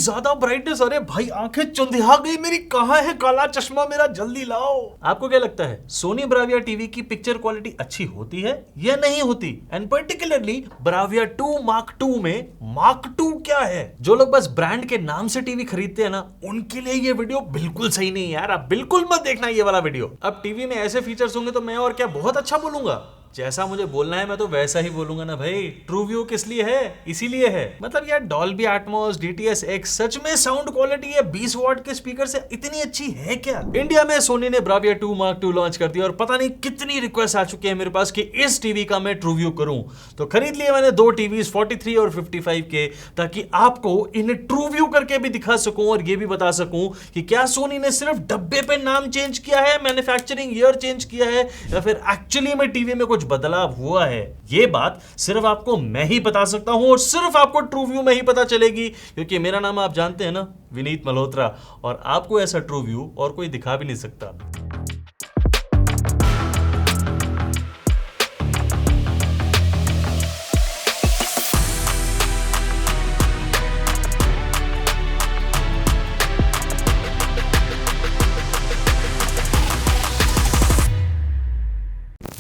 ज्यादा ब्राइटनेस, अरे भाई आंखें चुंधिया गई मेरी, कहां है काला चश्मा मेरा, जल्दी लाओ। आपको क्या लगता है सोनी ब्राविया टीवी की पिक्चर क्वालिटी अच्छी होती है या नहीं होती? एंड पर्टिकुलरली ब्राविया 2 मार्क 2 में मार्क 2 क्या है? जो लोग बस ब्रांड के नाम से टीवी खरीदते हैं ना, उनके लिए ये वीडियो बिल्कुल सही नहीं है यार, आप बिल्कुल मत देखना ये वाला वीडियो। अब टीवी में ऐसे फीचर्स होंगे तो मैं और क्या बहुत अच्छा बोलूंगा? जैसा मुझे बोलना है मैं तो वैसा ही बोलूंगा ना भाई। ट्रू व्यू किस लिए है? इसीलिए है। मतलब यार डॉल्बी एटमॉस, DTS X, सच में साउंड क्वालिटी है 20 वॉट के स्पीकर से इतनी अच्छी है क्या? इंडिया में सोनी ने ब्राविया 2 मार्क 2 लॉन्च कर दिया और पता नहीं कितनी रिक्वेस्ट आ चुकी है मेरे पास कि इस टीवी का मैं ट्रू व्यू करूं। तो खरीद लिए मैंने 2 टीवीज 43 और 55 के, ताकि आपको इन्हें ट्रू व्यू करके भी दिखा सकूं और ये भी बता सकूं कि क्या सोनी ने सिर्फ डब्बे पे नाम चेंज किया है, मैन्युफैक्चरिंग ईयर चेंज किया है, या फिर एक्चुअली में टीवी में कुछ बदलाव हुआ है। ये बात सिर्फ आपको मैं ही बता सकता हूं और सिर्फ आपको ट्रू व्यू में ही पता चलेगी, क्योंकि मेरा नाम आप जानते हैं ना, विनीत मल्होत्रा, और आपको ऐसा ट्रू व्यू और कोई दिखा भी नहीं सकता।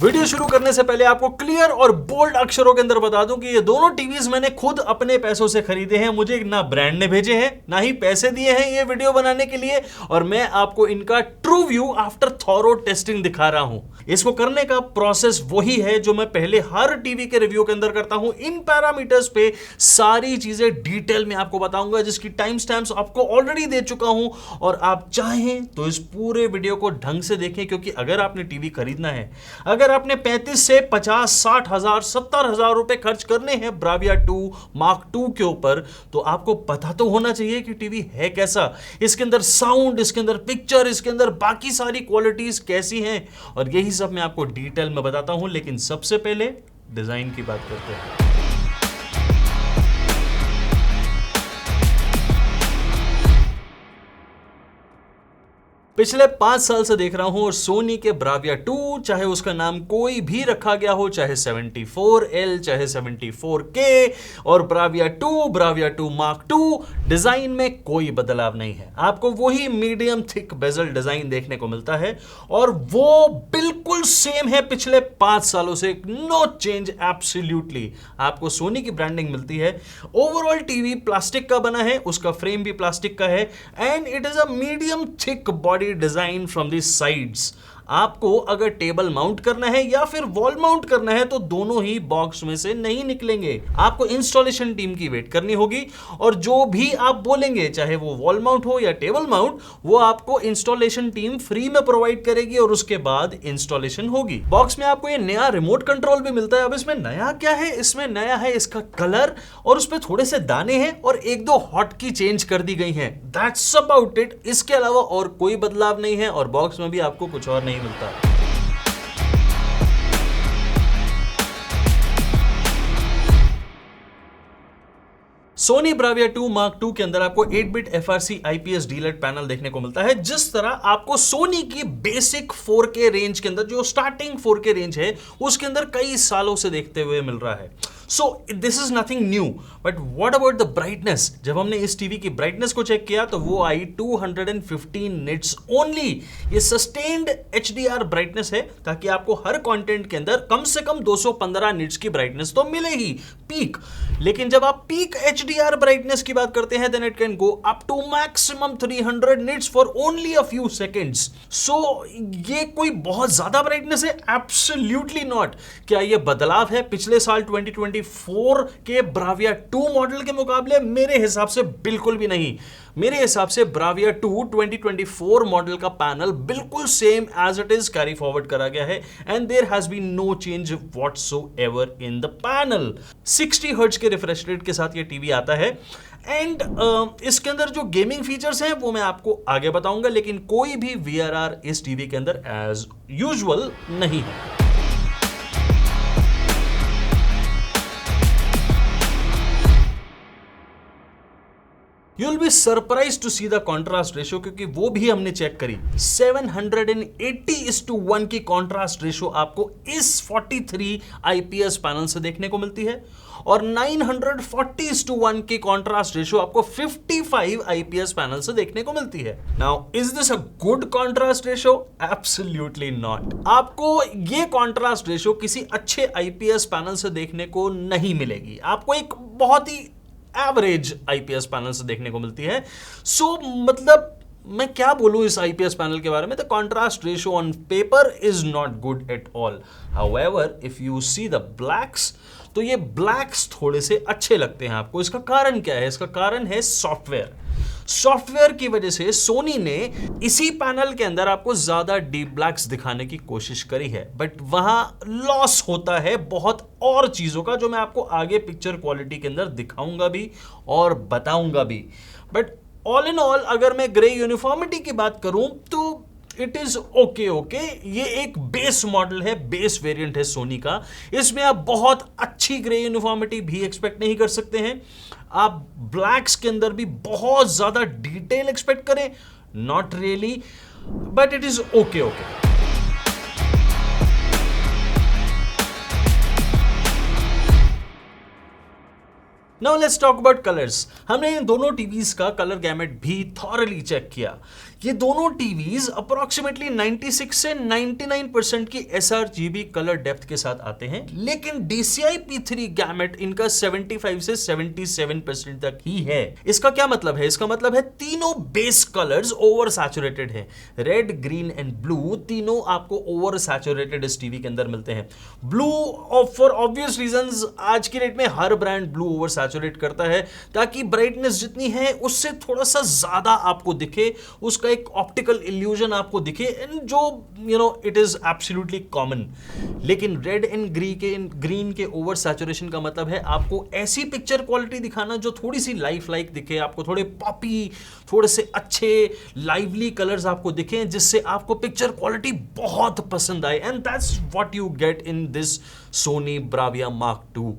वीडियो शुरू करने से पहले आपको क्लियर और बोल्ड अक्षरों के अंदर बता दूं कि ये दोनों टीवीज मैंने खुद अपने पैसों से खरीदे हैं। मुझे ना ब्रांड ने भेजे हैं, ना ही पैसे दिए हैं ये वीडियो बनाने के लिए, और मैं आपको इनका true view after thorough testing दिखा रहा हूं। इसको करने का प्रोसेस वही है जो मैं पहले हर टीवी के रिव्यू के अंदर करता हूं। इन पैरामीटर्स पे सारी चीजें डिटेल में आपको बताऊंगा, जिसकी टाइम स्टैम्प्स आपको ऑलरेडी दे चुका हूं, और आप चाहें तो इस पूरे वीडियो को ढंग से देखें, क्योंकि अगर आपने टीवी खरीदना है, अगर आपने 35 से 50, 60 हजार, 70 हजार रुपए खर्च करने हैं ब्राविया 2 मार्क 2 के ऊपर, तो आपको पता तो होना चाहिए कि टीवी है कैसा, इसके अंदर साउंड, इसके अंदर पिक्चर, इसके अंदर बाकी सारी क्वालिटीज कैसी हैं, और यही सब मैं आपको डिटेल में बताता हूं। लेकिन सबसे पहले डिजाइन की बात करते हैं। पिछले 5 साल से देख रहा हूं और सोनी के ब्राविया 2, चाहे उसका नाम कोई भी रखा गया हो, चाहे 74L, चाहे 74K, और ब्राविया 2 मार्क 2, डिजाइन में कोई बदलाव नहीं है। आपको वही मीडियम थिक बेजल डिजाइन देखने को मिलता है, और वो बिल्कुल सेम है पिछले 5 सालों से, नो चेंज एब्सोल्युटली। आपको सोनी की ब्रांडिंग मिलती है। ओवरऑल टीवी प्लास्टिक का बना है, उसका फ्रेम भी प्लास्टिक का है, and it is a medium thick body design from the sides. आपको अगर टेबल माउंट करना है या फिर वॉल माउंट करना है तो दोनों ही बॉक्स में से नहीं निकलेंगे। आपको इंस्टॉलेशन टीम की वेट करनी होगी, और जो भी आप बोलेंगे, चाहे वो वॉल माउंट हो या टेबल माउंट, वो आपको इंस्टॉलेशन टीम फ्री में प्रोवाइड करेगी, और उसके बाद इंस्टॉलेशन होगी। बॉक्स में आपको ये नया रिमोट कंट्रोल भी मिलता है। अब इसमें नया क्या है? इसमें नया है इसका कलर, और उस पर थोड़े से दाने हैं और 1-2 हॉट की चेंज कर दी गई है। That's about it. इसके अलावा और कोई बदलाव नहीं है, और बॉक्स में भी आपको कुछ और नहीं मिलता। सोनी ब्राविया 2 मार्क 2 के अंदर आपको 8-बिट FRC IPS डीलेट पैनल देखने को मिलता है। जिस तरह आपको सोनी की बेसिक 4K रेंज के अंदर, जो स्टार्टिंग 4K रेंज है, उसके अंदर कई सालों से देखते हुए मिल रहा है। So this is nothing new, but what about the brightness? जब हमने इस टीवी की ब्राइटनेस को चेक किया तो वो आई 215 निट्स ओनली। ये सस्टेन्ड HDR ब्राइटनेस है, ताकि आपको हर कंटेंट के अंदर कम से कम 215 निट्स की ब्राइटनेस तो मिले ही, पीक। लेकिन जब आप पीक HDR ब्राइटनेस की बात करते हैं, then it can go up to maximum 300 nits for only a few seconds. So ये कोई बहुत ज्यादा ब्राइटनेस है? Absolutely not. क्या ये बदलाव है पिछले साल 2024 के ब्राविया 2 मॉडल के मुकाबले? मेरे हिसाब से बिल्कुल भी नहीं। मेरे हिसाब से ब्राविया 2 2024 मॉडल का पैनल बिल्कुल same as it is carry forward करा गया है, and there has been no change whatsoever in the panel. 60 hertz के रिफ्रेश रेट के साथ ये टीवी आता है, एंड इसके अंदर जो गेमिंग फीचर्स हैं वो मैं आपको आगे बताऊंगा, लेकिन कोई भी VRR इस टीवी के अंदर एज यूजुअल नहीं है। You will be surprise to see the contrast ratio, क्योंकि वो भी हमने चेक करी। 780:1 की कॉन्ट्रास्ट रेशियो आपको इस 43 आईपीएस पैनल से देखने को मिलती है, और 940:1 की कॉन्ट्रास्ट रेशियो आपको 55 आईपीएस पैनल से देखने को मिलती है। Now is this a good contrast ratio? Absolutely not. आपको ये कॉन्ट्रास्ट रेशियो किसी अच्छे आईपीएस पैनल से देखने को नहीं मिलेगी, आपको एक बहुत ही एवरेज आईपीएस पैनल से देखने को मिलती है। सो मतलब मैं क्या बोलूं इस आईपीएस पैनल के बारे में? The contrast ratio on paper is not good at all. However if you see the blacks, तो ये ब्लैक्स थोड़े से अच्छे लगते हैं आपको। इसका कारण क्या है? इसका कारण है सॉफ्टवेयर। सॉफ्टवेयर की वजह से सोनी ने इसी पैनल के अंदर आपको ज्यादा डीप ब्लैक्स दिखाने की कोशिश करी है, बट वहां लॉस होता है बहुत और चीजों का, जो मैं आपको आगे पिक्चर क्वालिटी के अंदर दिखाऊंगा भी और बताऊंगा भी। बट ऑल इन ऑल अगर मैं ग्रे यूनिफॉर्मिटी की बात करूं तो इट इज ओके। ये एक बेस मॉडल है, बेस वेरिएंट है सोनी का। इसमें आप बहुत अच्छी ग्रे यूनिफॉर्मिटी भी एक्सपेक्ट नहीं कर सकते हैं। आप ब्लैक्स के अंदर भी बहुत ज्यादा डिटेल एक्सपेक्ट करें, not really, but it is okay. Now let's talk about colours. हमने इन दोनों टीवीज का कलर गैमेट भी थॉरली चेक किया। ये दोनों टीवीज अप्रोक्सीमेटली 96 से 99% की sRGB कलर डेप्थ के साथ आते हैं, लेकिन DCI P3 गैमेट इनका 75 से 77% तक ही है। इसका क्या मतलब है? इसका मतलब है तीनों बेस कलर्स ओवर सैचुरेटेड है। रेड, ग्रीन एंड ब्लू तीनों आपको ओवर सैचुरेटेड इस टीवी के अंदर मिलते हैं। ब्लू फॉर ऑब्वियस रीजंस आज की डेट में हर ब्रांड ब्लू ओवर सैचुरेट करता है, ताकि ब्राइटनेस जितनी है उससे थोड़ा सा ज्यादा आपको दिखे, उसका एक ऑप्टिकल इल्यूजन आपको दिखे, एंड जो इट इज एब्सोल्युटली कॉमन। लेकिन रेड एंड ग्रीन के ओवर सैचुरेशन का मतलब है आपको ऐसी पिक्चर क्वालिटी दिखाना जो थोड़ी सी लाइफ लाइक दिखे, आपको थोड़े पॉपी, थोड़े से अच्छे लाइवली कलर्स आपको दिखे, जिससे आपको पिक्चर क्वालिटी बहुत पसंद आए। And that's what you get in this Sony Bravia mark 2।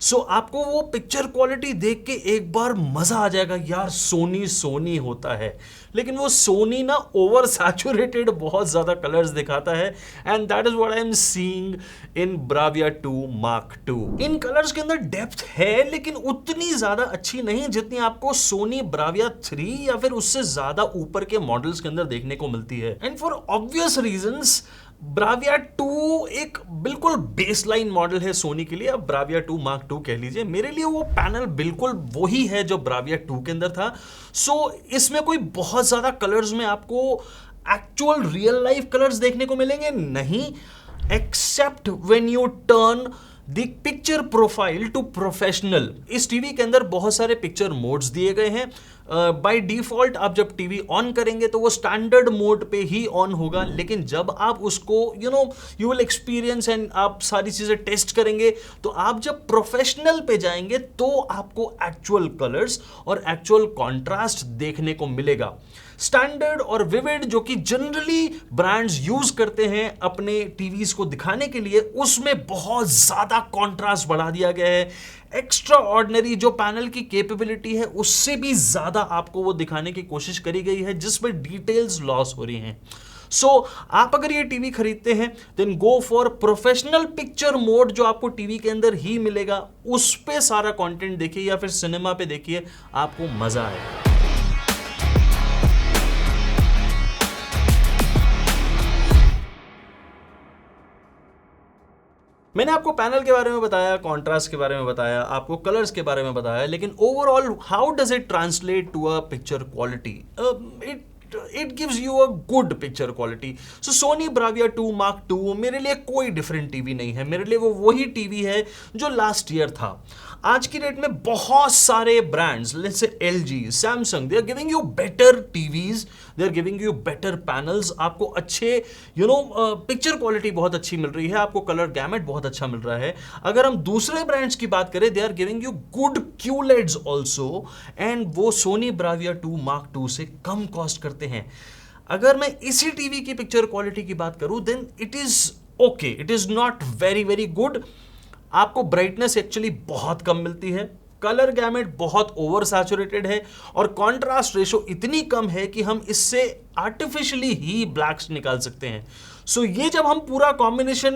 सो आपको वो पिक्चर क्वालिटी देख के एक बार मजा आ जाएगा, यार सोनी होता है। लेकिन वो सोनी ना ओवर सैचुरेटेड बहुत ज्यादा कलर्स दिखाता है, and that is what I am seeing in Bravia 2 mark 2। In colours के अंदर डेप्थ है, लेकिन उतनी ज्यादा अच्छी नहीं जितनी आपको सोनी ब्राविया 3 या फिर उससे ज्यादा ऊपर के मॉडल्स के अंदर देखने को मिलती है। And for obvious reasons Bravia 2 एक बिल्कुल बेसलाइन मॉडल है सोनी के लिए। अब ब्राविया 2 मार्क 2 कह लीजिए, मेरे लिए वो पैनल बिल्कुल वही है जो ब्राविया 2 के अंदर था। सो इसमें कोई बहुत ज्यादा कलर्स में आपको एक्चुअल रियल लाइफ कलर्स देखने को मिलेंगे नहीं, except when you turn the picture profile to professional. इस टीवी के अंदर बहुत सारे पिक्चर मोड्स दिए गए हैं। बाय डिफॉल्ट आप जब टीवी ऑन करेंगे तो वो स्टैंडर्ड मोड पे ही ऑन होगा, लेकिन जब आप उसको यू विल एक्सपीरियंस एंड आप सारी चीजें टेस्ट करेंगे, तो आप जब प्रोफेशनल पे जाएंगे तो आपको एक्चुअल कलर्स और एक्चुअल कॉन्ट्रास्ट देखने को मिलेगा। स्टैंडर्ड और विविड जो कि जनरली ब्रांड्स यूज करते हैं अपने टीवीज को दिखाने के लिए, उसमें बहुत ज्यादा कॉन्ट्रास्ट बढ़ा दिया गया है। एक्स्ट्रा ऑर्डिनरी जो पैनल की कैपेबिलिटी है उससे भी ज्यादा आपको वो दिखाने की कोशिश करी गई है, जिसमें डिटेल्स लॉस हो रही हैं। सो आप अगर ये टीवी खरीदते हैं then go for professional picture mode, जो आपको टीवी के अंदर ही मिलेगा। उस पे सारा कंटेंट देखिए या फिर सिनेमा पे देखिए, आपको मजा आएगा। मैंने आपको पैनल के बारे में बताया, कॉन्ट्रास्ट के बारे में बताया, आपको कलर्स के बारे में बताया, लेकिन overall how does it translate to a picture quality? it gives you a good picture quality. So Sony Bravia 2 Mark 2 मेरे लिए कोई डिफरेंट टीवी नहीं है, मेरे लिए वो वही टीवी है जो लास्ट ईयर था। आज की डेट में बहुत सारे brands, let's say LG, Samsung, they are giving you better TVs, they are giving you better panels, आपको अच्छे पिक्चर क्वालिटी बहुत अच्छी मिल रही है, आपको कलर गैमेट बहुत अच्छा मिल रहा है। अगर हम दूसरे ब्रांड्स की बात करें, they are giving you good QLEDs also, and वो Sony Bravia 2 Mark 2 से कम कॉस्ट करते हैं। अगर मैं इसी टीवी की पिक्चर क्वालिटी की बात करूं, then it is okay, it is not very very good. आपको ब्राइटनेस एक्चुअली बहुत कम मिलती है, कलर गैमेट बहुत ओवर सैचुरेटेड है और कॉन्ट्रास्ट रेशो इतनी कम है कि हम इससे आर्टिफिशियली ही ब्लैक्स निकाल सकते हैं। सो ये जब हम पूरा कॉम्बिनेशन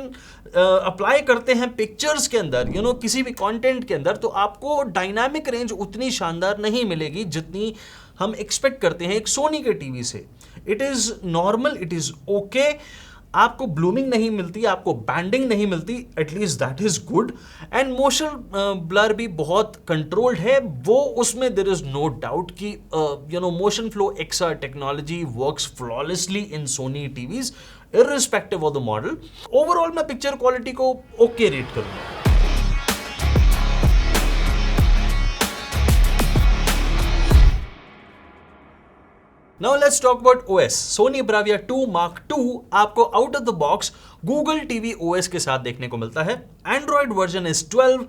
अप्लाई करते हैं पिक्चर्स के अंदर, किसी भी कंटेंट के अंदर, तो आपको डायनामिक रेंज उतनी शानदार नहीं मिलेगी जितनी हम एक्सपेक्ट करते हैं एक सोनी के टीवी से। It is normal, it is okay. आपको ब्लूमिंग नहीं मिलती, आपको बैंडिंग नहीं मिलती, at least that is good. And motion blur भी बहुत कंट्रोल्ड है, वो उसमें देयर इज नो डाउट कि motion flow XR technology works flawlessly in Sony TVs irrespective of the model. Overall मैं पिक्चर क्वालिटी को ओके रेट करूंगा। Now let's talk about OS. Sony Bravia 2 Mark II आपको out of the box Google TV OS के साथ देखने को मिलता है। Android version is 12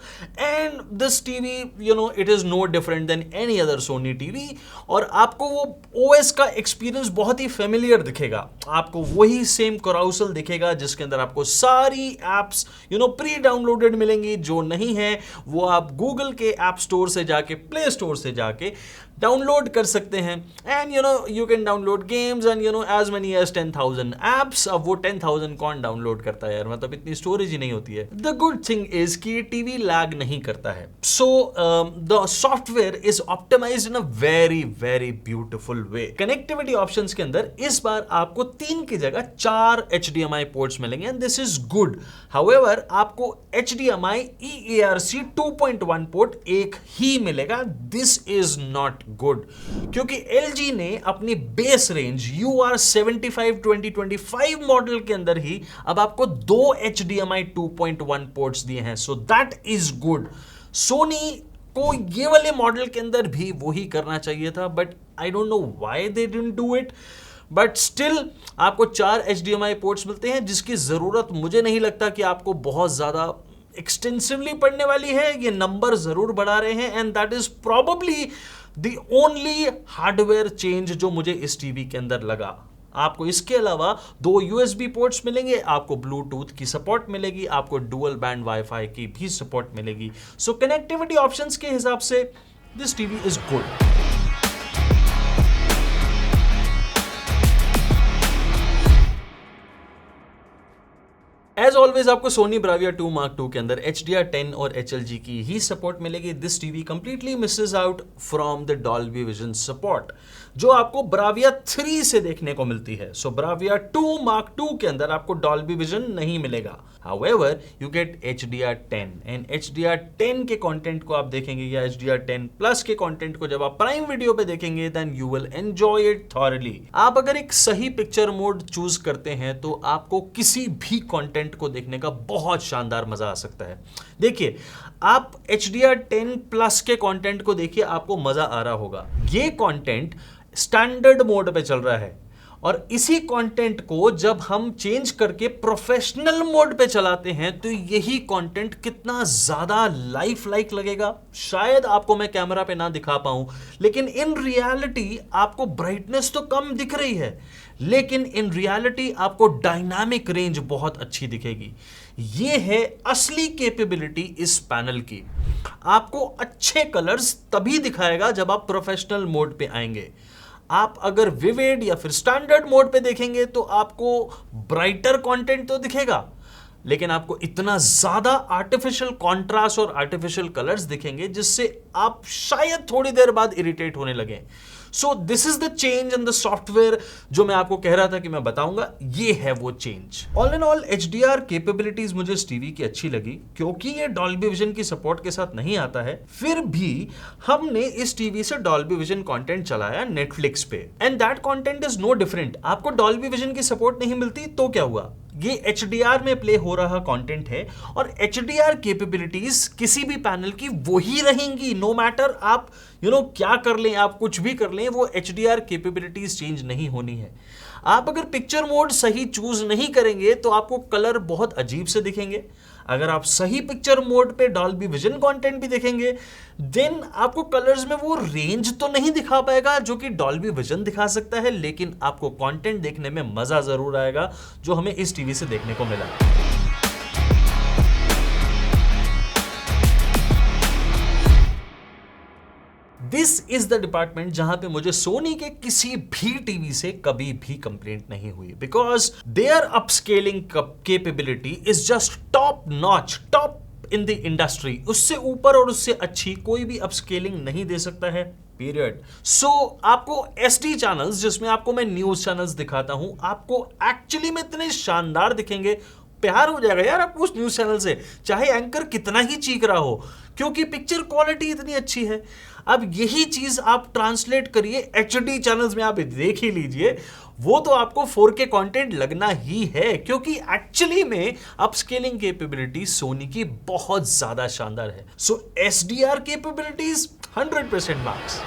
and this TV, it is no different than any other Sony TV और आपको वो OS का एक्सपीरियंस बहुत ही फेमिलियर दिखेगा। आपको वही सेम carousel दिखेगा जिसके अंदर आपको सारी एप्स प्री डाउनलोडेड मिलेंगी। जो नहीं है वो आप Google के ऐप स्टोर से जाके, प्ले स्टोर से जाके डाउनलोड कर सकते हैं। And you can download games and as many as 10,000 apps. अब वो 10,000 कौन डाउनलोड करता है यार, मतलब इतनी स्टोरेज ही नहीं होती है। द गुड थिंग इज कि टीवी लैग नहीं करता है। So the software is optimised in a very very beautiful way. Connectivity options के अंदर इस बार आपको 3 की जगह 4 HDMI पोर्ट्स मिलेंगे and this is good. However आपको HDMI eARC 2.1 पोर्ट एक ही मिलेगा। दिस इज नॉट गुड क्योंकि LG ने अपनी बेस रेंज UR75 2025 मॉडल के अंदर ही अब आपको 2 HDMI 2.1 पोर्ट्स दिए हैं। So that is good. Sony को ये वाले मॉडल के अंदर भी वही करना चाहिए था, but I don't know why they didn't do it. But still आपको 4 HDMI पोर्ट्स मिलते हैं जिसकी जरूरत मुझे नहीं लगता कि आपको बहुत ज्यादा एक्सटेंसिवली पड़ने वाली है। ये नंबर जरूर बढ़ा रहे हैं and that is probably the only hardware change जो मुझे इस टीवी के अंदर लगा। आपको इसके अलावा 2 USB पोर्ट्स मिलेंगे, आपको ब्लूटूथ की सपोर्ट मिलेगी, आपको डुअल बैंड वाईफाई की भी सपोर्ट मिलेगी। सो कनेक्टिविटी ऑप्शंस के हिसाब से this TV is good. As always आपको सोनी ब्राविया 2 Mark II के अंदर HDR10 और HLG की ही सपोर्ट मिलेगी। This TV completely Mrs out from the Dolby vision support जो आपको ब्राविया 3 से देखने को मिलती है। सो ब्राविया 2 Mark II के अंदर आपको डॉल्बी विजन नहीं मिलेगा। However, you get HDR10 and HDR10 के कंटेंट को आप देखेंगे या HDR10 प्लस के कंटेंट को जब आप प्राइम वीडियो पे देखेंगे then you will enjoy it thoroughly। आप अगर एक सही पिक्चर मोड चूज करते हैं तो आपको किसी भी कंटेंट को देखने का बहुत शानदार मजा आ सकता है। देखिए, आप HDR10 प्लस के कंटेंट को देखिए, आपको मजा आ रहा होगा। ये कंटेंट स्टैंडर्ड मोड पे चल रहा है और इसी कंटेंट को जब हम चेंज करके प्रोफेशनल मोड पे चलाते हैं तो यही कंटेंट कितना ज्यादा लाइफ लाइक लगेगा। शायद आपको मैं कैमरा पे ना दिखा पाऊं, लेकिन इन रियलिटी आपको ब्राइटनेस तो कम दिख रही है, लेकिन इन रियलिटी आपको डायनामिक रेंज बहुत अच्छी दिखेगी। ये है असली कैपेबिलिटी इस पैनल की। आपको अच्छे कलर्स तभी दिखाएगा जब आप प्रोफेशनल मोड पे आएंगे। आप अगर विविड या फिर स्टैंडर्ड मोड पे देखेंगे तो आपको ब्राइटर कंटेंट तो दिखेगा, लेकिन आपको इतना ज्यादा आर्टिफिशियल कॉन्ट्रास्ट और आर्टिफिशियल कलर्स दिखेंगे जिससे आप शायद थोड़ी देर बाद इरिटेट होने लगे। So this is the change in the software जो मैं आपको कह रहा था कि मैं बताऊंगा। ये है वो change. All in all HDR capabilities मुझे इस टीवी की अच्छी लगी क्योंकि ये डॉल्बी विजन की सपोर्ट के साथ नहीं आता है। फिर भी हमने इस टीवी से डॉल्बी विजन कंटेंट चलाया नेटफ्लिक्स पे and that content is no different. आपको डॉल्बी विजन की सपोर्ट नहीं मिलती तो क्या हुआ, ये HDR में प्ले हो रहा कंटेंट है और HDR कैपेबिलिटीज किसी भी पैनल की वही रहेंगी। नो मैटर आप क्या कर लें, आप कुछ भी कर लें, वो HDR कैपेबिलिटीज चेंज नहीं होनी है। आप अगर पिक्चर मोड सही चूज नहीं करेंगे तो आपको कलर बहुत अजीब से दिखेंगे। अगर आप सही पिक्चर मोड पे डॉल्बी विजन कंटेंट भी देखेंगे देन आपको कलर्स में वो रेंज तो नहीं दिखा पाएगा जो कि डॉल्बी विजन दिखा सकता है, लेकिन आपको कंटेंट देखने में मजा जरूर आएगा जो हमें इस टीवी से देखने को मिला। दिस इज द डिपार्टमेंट जहां पे मुझे सोनी के किसी भी टीवी से कभी भी कंप्लेंट नहीं हुई, because their upscaling capability is just top notch, top in the industry. उससे ऊपर और उससे अच्छी कोई भी अपस्केलिंग नहीं दे सकता है, पीरियड। सो आपको एसडी चैनल्स, जिसमें आपको मैं न्यूज चैनल्स दिखाता हूं, आपको एक्चुअली में इतने शानदार दिखेंगे, प्यार हो जाएगा यार आपको उस न्यूज चैनल से, चाहे एंकर कितना ही चीख रहा हो, क्योंकि पिक्चर क्वालिटी इतनी अच्छी है। अब यही चीज आप ट्रांसलेट करिए एचडी चैनल्स में, आप देख ही लीजिए, वो तो आपको 4K कंटेंट लगना ही है, क्योंकि एक्चुअली में अपस्केलिंग कैपेबिलिटी सोनी की बहुत ज्यादा शानदार है। So SDR capabilities 100% marks.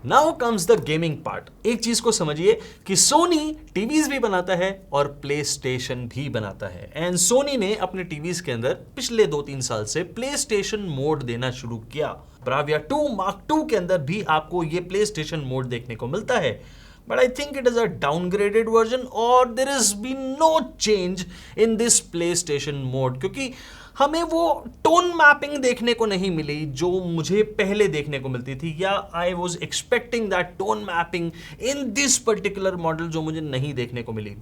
Now comes the gaming part. एक चीज को समझिए कि सोनी टीवीज भी बनाता है और प्ले स्टेशन भी बनाता है, एंड सोनी ने अपने टीवीज के अंदर पिछले 2-3 साल से प्ले स्टेशन मोड देना शुरू किया। ब्राविया 2 Mark II के अंदर भी आपको ये प्ले स्टेशन मोड देखने को मिलता है, but I think it is a downgraded version or there has been no change in this PlayStation mode, क्योंकि हमें वो टोन मैपिंग देखने को नहीं मिली जो मुझे पहले देखने को मिलती थी, या I was expecting that tone mapping in this particular model जो मुझे नहीं देखने को मिली।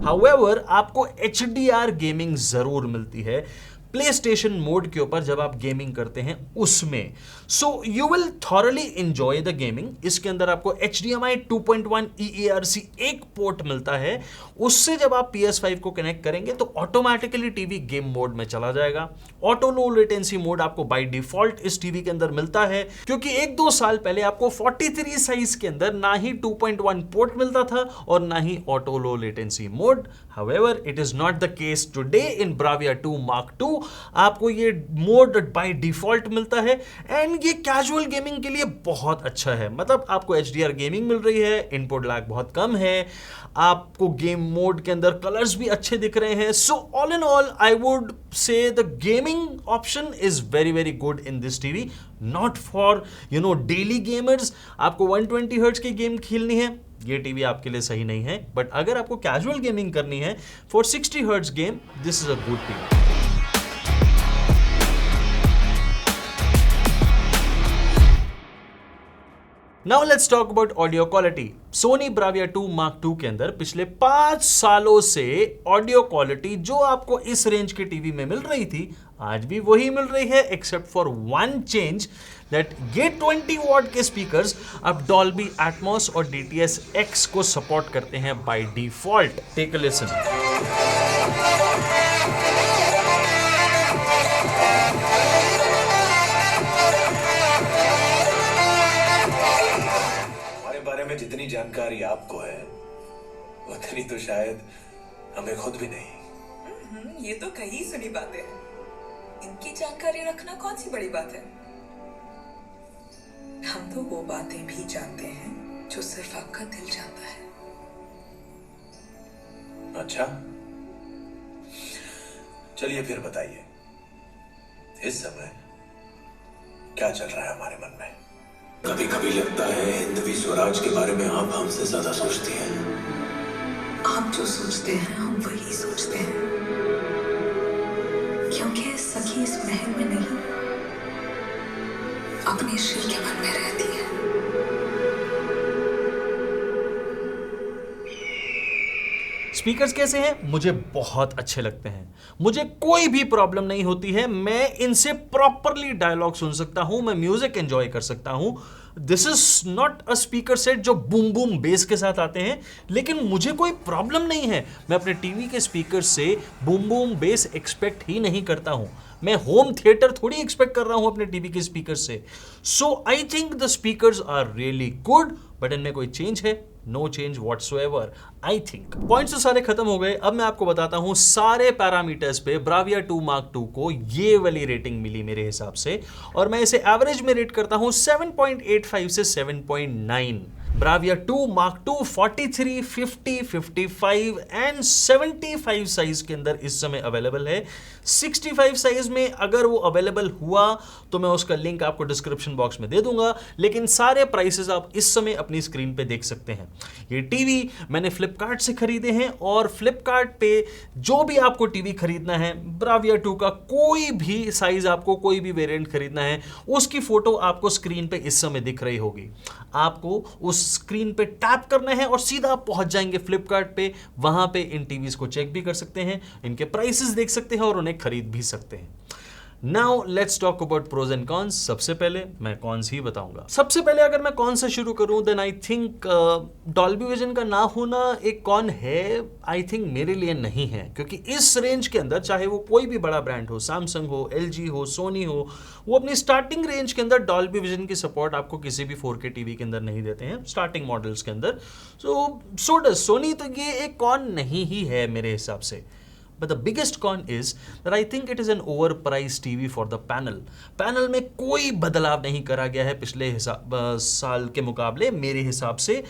हाउएवर आपको HDR गेमिंग जरूर मिलती है प्ले स्टेशन मोड के ऊपर जब आप गेमिंग करते हैं उसमें। So you will thoroughly enjoy the gaming. इसके अंदर आपको HDMI 2.1 EARC एक पोर्ट मिलता है, उससे जब आप PS5 को कनेक्ट करेंगे तो ऑटोमेटिकली टीवी गेम मोड में चला जाएगा। ऑटो लो लेटेंसी मोड आपको बाय डिफॉल्ट इस टीवी के अंदर मिलता है, क्योंकि 1-2 साल पहले आपको 43 साइज के अंदर ना ही 2.1 पोर्ट मिलता था और ना ही auto low latency mode. However, it is not the case today in Bravia 2 Mark II। आपको ये मोड बाय डिफॉल्ट मिलता है, एंड ये कैजुअल गेमिंग के लिए बहुत अच्छा है। मतलब आपको HDR गेमिंग मिल रही है, इनपुट लैग बहुत कम है, आपको गेम मोड के अंदर कलर्स भी अच्छे दिख रहे हैं। So all in all I would say the gaming option is very very good in this TV, not for daily gamers. आपको 120 हर्ट्ज की गेम खेलनी है, ये टीवी आपके लिए सही नहीं है, बट अगर आपको कैजुअल गेमिंग करनी है for 60 hertz game, this is a good TV. Now let's talk about audio quality. Sony Bravia 2 Mark II के अंदर पिछले 5 सालों से ऑडियो क्वालिटी जो आपको इस रेंज के टीवी में मिल रही थी, आज भी वही मिल रही है, except for one change that ये 20 वॉट के स्पीकर्स अब डॉल्बी एटमॉस और DTS-X को सपोर्ट करते हैं by default. Take a listen. जितनी जानकारी आपको है उतनी तो शायद हमें खुद भी नहीं। ये तो कहीं सुनी बातें हैं। इनकी जानकारी रखना कौन सी बड़ी बात है। हम तो वो बातें भी जानते हैं जो सिर्फ आपका दिल जानता है। अच्छा, चलिए फिर बताइए, इस समय क्या चल रहा है हमारे मन में? कभी कभी लगता है हिंदवी स्वराज के बारे में आप हमसे ज्यादा सोचती हैं। आप जो सोचते हैं हम वही सोचते हैं, क्योंकि सखी इस महल में नहीं, अपने श्री के मन में रहती है। स्पीकर्स कैसे हैं? मुझे बहुत अच्छे लगते हैं, मुझे कोई भी प्रॉब्लम नहीं होती है, मैं इनसे प्रॉपरली डायलॉग सुन सकता हूं, मैं म्यूजिक एंजॉय कर सकता हूं। This is not a speaker set जो बूम बूम बेस के साथ आते हैं, लेकिन मुझे कोई प्रॉब्लम नहीं है। मैं अपने टीवी के स्पीकर से बूम बूम बेस एक्सपेक्ट ही नहीं करता हूं, मैं होम थिएटर थोड़ी एक्सपेक्ट कर रहा हूं अपने टीवी के स्पीकर से। So I think the speakers are really good, but इनमें कोई चेंज है? No change whatsoever I think. Points तो सारे खत्म हो गए, अब मैं आपको बताता हूं सारे पैरामीटर्स पे ब्राविया 2 Mark II को ये वाली रेटिंग मिली मेरे हिसाब से, और मैं इसे एवरेज में रेट करता हूं 7.85 से 7.9। Bravia 2 Mark II 43, 50, 55 and 75 size के अंदर इस समय अवेलेबल है। 65 साइज में अगर वो अवेलेबल हुआ तो मैं उसका लिंक आपको डिस्क्रिप्शन बॉक्स में दे दूंगा, लेकिन सारे प्राइसेस आप इस समय अपनी स्क्रीन पे देख सकते हैं। ये टीवी मैंने फ्लिपकार्ट से खरीदे हैं और फ्लिपकार्ट पे जो भी आपको टीवी खरीदना है, Bravia 2 का कोई भी साइज आपको कोई भी वेरिएंट खरीदना है, उसकी फोटो आपको स्क्रीन पे इस समय दिख रही होगी। आपको उस स्क्रीन पे टैप करना है और सीधा आप पहुंच जाएंगे फ्लिपकार्ट पे। वहां पे इन टीवीज को चेक भी कर सकते हैं, इनके प्राइसेस देख सकते हैं और उन्हें खरीद भी सकते हैं। Now let's talk about pros and cons. सबसे पहले मैं कॉन्स ही बताऊंगा। सबसे पहले अगर मैं कॉन से शुरू करूं then I think Dolby Vision का ना होना एक कॉन है। आई थिंक मेरे लिए नहीं है, क्योंकि इस रेंज के अंदर चाहे वो कोई भी बड़ा ब्रांड हो, सैमसंग हो, LG हो, सोनी हो, वो अपनी स्टार्टिंग रेंज के अंदर डॉल्बी विजन की सपोर्ट आपको किसी भी 4K टीवी के अंदर नहीं देते हैं स्टार्टिंग मॉडल्स के अंदर। So does Sony. तो ये एक कॉन नहीं ही है मेरे हिसाब से। But the biggest con is that I think it is an overpriced TV for the panel. Panel में कोई बदलाव नहीं करा गया है पिछले साल के मुकाबले मेरे हिसाब से,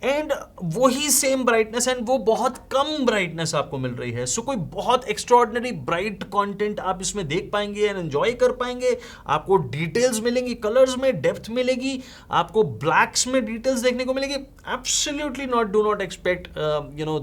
एंड वही सेम ब्राइटनेस एंड वो बहुत कम ब्राइटनेस आपको मिल रही है। सो कोई बहुत एक्स्ट्रॉर्डिनरी ब्राइट कंटेंट आप इसमें देख पाएंगे एंड एंजॉय कर पाएंगे। आपको डिटेल्स मिलेंगी, कलर्स में डेप्थ मिलेगी, आपको ब्लैक्स में डिटेल्स देखने को मिलेगी। Absolutely not, do not expect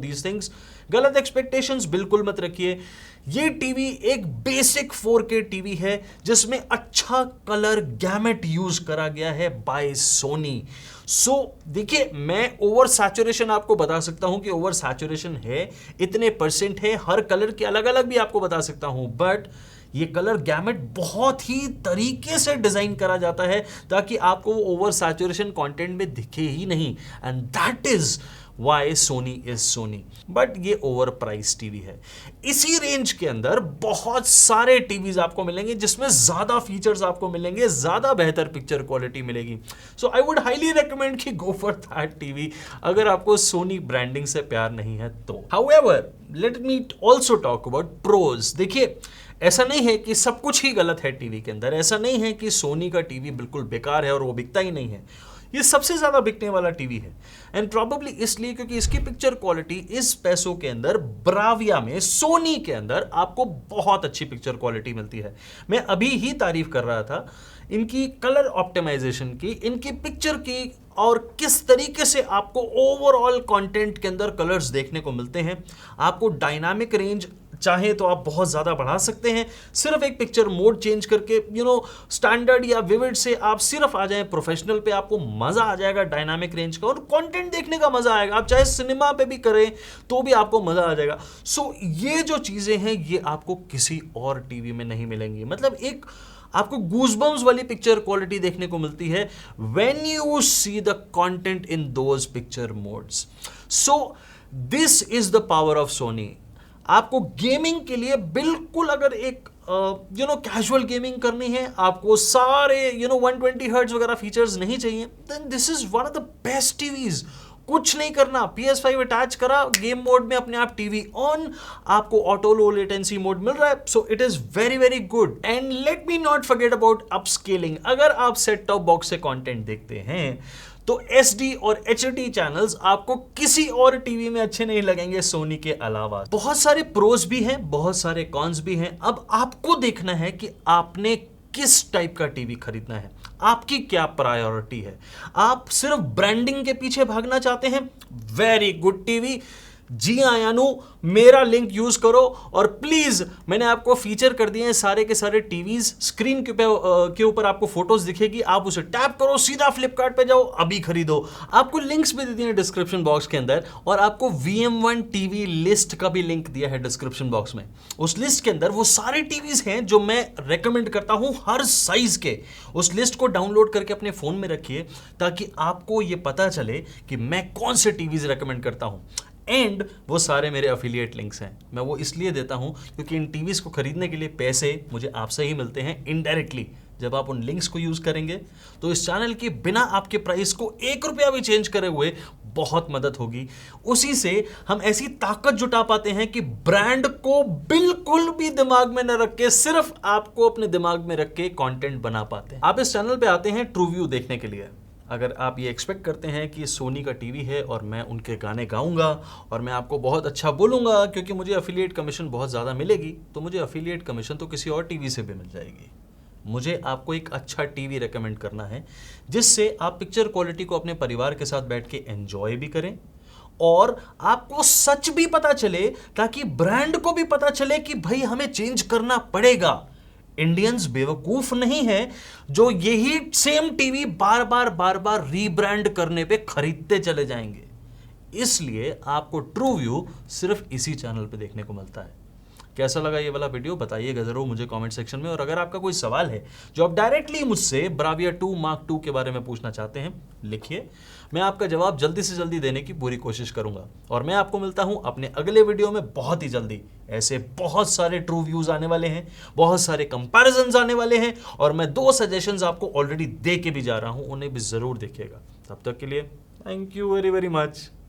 these things. गलत एक्सपेक्टेशंस बिल्कुल मत रखिए। ये टीवी एक बेसिक 4K टीवी है जिसमें अच्छा कलर गैमेट यूज करा गया है बाय सोनी। सो देखिए, मैं ओवर सैचुरेशन आपको बता सकता हूं कि ओवर सैचुरेशन है, इतने परसेंट है, हर कलर के अलग अलग भी आपको बता सकता हूं, बट ये कलर गैमेट बहुत ही तरीके से डिजाइन करा जाता है ताकि आपको वो ओवर सैचुरेशन कंटेंट में दिखे ही नहीं, and that is why Sony is Sony. But ये ओवर प्राइस टीवी है। इसी रेंज के अंदर बहुत सारे टीवीज आपको मिलेंगे जिसमें ज्यादा फीचर्स आपको मिलेंगे, ज्यादा बेहतर पिक्चर क्वालिटी मिलेगी। सो आई वुड हाईली रेकमेंड कि गो फॉर दैट टीवी अगर आपको सोनी ब्रांडिंग से प्यार नहीं है तो। However, let me also talk about pros. देखिए, ऐसा नहीं है कि सब कुछ ही गलत है टीवी के अंदर, ऐसा नहीं है कि सोनी का टीवी बिल्कुल बेकार है और वो बिकता ही नहीं है। ये सबसे ज्यादा बिकने वाला टीवी है, एंड प्रॉब्ली इसलिए क्योंकि इसकी पिक्चर क्वालिटी इस पैसों के अंदर ब्राविया में, सोनी के अंदर आपको बहुत अच्छी पिक्चर क्वालिटी मिलती है। मैं अभी ही तारीफ कर रहा था इनकी कलर ऑप्टिमाइजेशन की, इनकी पिक्चर की, और किस तरीके से आपको ओवरऑल कंटेंट के अंदर कलर्स देखने को मिलते हैं। आपको डायनामिक रेंज चाहे तो आप बहुत ज्यादा बढ़ा सकते हैं, सिर्फ एक पिक्चर मोड चेंज करके स्टैंडर्ड या विविड से आप सिर्फ आ जाएं प्रोफेशनल पे, आपको मजा आ जाएगा डायनामिक रेंज का और कंटेंट देखने का मजा आएगा। आप चाहे सिनेमा पे भी करें तो भी आपको मजा आ जाएगा। सो ये जो चीजें हैं ये आपको किसी और टीवी में नहीं मिलेंगी। मतलब एक आपको गूज़बम्स वाली पिक्चर क्वालिटी देखने को मिलती है when you see the content in those picture modes. So this is the power of Soni. आपको गेमिंग के लिए बिल्कुल अगर एक कैजुअल गेमिंग करनी है, आपको सारे 120 हर्ट्ज वगैरह फीचर्स नहीं चाहिए, then this is one of the best TVs. कुछ नहीं करना, PS5 अटैच करा, गेम मोड में अपने आप टीवी ऑन, आपको ऑटो लो लेटेंसी मोड मिल रहा है। So it is very very good. And let me not forget about upscaling. अगर आप सेट टॉप बॉक्स से कंटेंट देखते हैं तो SD और HD चैनल्स आपको किसी और टीवी में अच्छे नहीं लगेंगे सोनी के अलावा। बहुत सारे प्रोज भी हैं, बहुत सारे कॉन्स भी हैं। अब आपको देखना है कि आपने किस टाइप का टीवी खरीदना है, आपकी क्या प्रायोरिटी है। आप सिर्फ ब्रांडिंग के पीछे भागना चाहते हैं, वेरी गुड टीवी, जी आयानु, मेरा लिंक यूज करो। और प्लीज मैंने आपको फीचर कर दिए हैं सारे के सारे टीवीज, स्क्रीन के ऊपर आपको फोटोज दिखेगी, आप उसे टैप करो, सीधा फ्लिपकार्ट पे जाओ, अभी खरीदो। आपको लिंक्स भी दे दिए हैं डिस्क्रिप्शन बॉक्स के अंदर, और आपको VM1 टीवी लिस्ट का भी लिंक दिया है डिस्क्रिप्शन बॉक्स में। उस लिस्ट के अंदर वो सारे टीवीज हैं जो मैं रेकमेंड करता हूं हर साइज के। उस लिस्ट को डाउनलोड करके अपने फोन में रखिए ताकि आपको ये पता चले कि मैं कौन से टीवीज रेकमेंड करता हूं। एंड वो सारे मेरे अफिलिएट लिंक्स हैं। मैं वो इसलिए देता हूं क्योंकि इन टीवीज को खरीदने के लिए पैसे मुझे आपसे ही मिलते हैं इनडायरेक्टली। जब आप उन लिंक्स को यूज करेंगे तो इस चैनल के बिना आपके प्राइस को 1 रुपया भी चेंज करे हुए बहुत मदद होगी। उसी से हम ऐसी ताकत जुटा पाते हैं कि ब्रांड को बिल्कुल भी दिमाग में न रख के, सिर्फ आपको अपने दिमाग में रख के कंटेंट बना पाते हैं। आप इस चैनल पे आते हैं ट्रू व्यू देखने के लिए, अगर आप ये एक्सपेक्ट करते हैं कि सोनी का टीवी है और मैं उनके गाने गाऊंगा और मैं आपको बहुत अच्छा बोलूंगा क्योंकि मुझे अफिलिएट कमीशन बहुत ज़्यादा मिलेगी, तो मुझे अफिलिएट कमीशन तो किसी और टीवी से भी मिल जाएगी। मुझे आपको एक अच्छा टीवी रेकमेंड करना है जिससे आप पिक्चर क्वालिटी को अपने परिवार के साथ बैठ के एंजॉय भी करें और आपको सच भी पता चले, ताकि ब्रांड को भी पता चले कि भाई हमें चेंज करना पड़ेगा। इंडियंस बेवकूफ नहीं है जो यही सेम टीवी बार बार रीब्रांड करने पे खरीदते चले जाएंगे। इसलिए आपको ट्रू व्यू सिर्फ इसी चैनल पे देखने को मिलता है। कैसा लगा ये वाला वीडियो बताइएगा जरूर मुझे कमेंट सेक्शन में। और अगर आपका कोई सवाल है जो आप डायरेक्टली मुझसे ब्राविया 2 मार्क 2 के बारे में पूछना चाहते हैं, लिखिए, मैं आपका जवाब जल्दी से जल्दी देने की पूरी कोशिश करूंगा। और मैं आपको मिलता हूं अपने अगले वीडियो में बहुत ही जल्दी। ऐसे बहुत सारे ट्रू व्यूज आने वाले हैं, बहुत सारे कंपैरिजंस आने वाले हैं और मैं 2 सजेशंस आपको ऑलरेडी दे के भी जा रहा हूं, उन्हें भी जरूर देखिएगा। तब तक के लिए thank you very very much.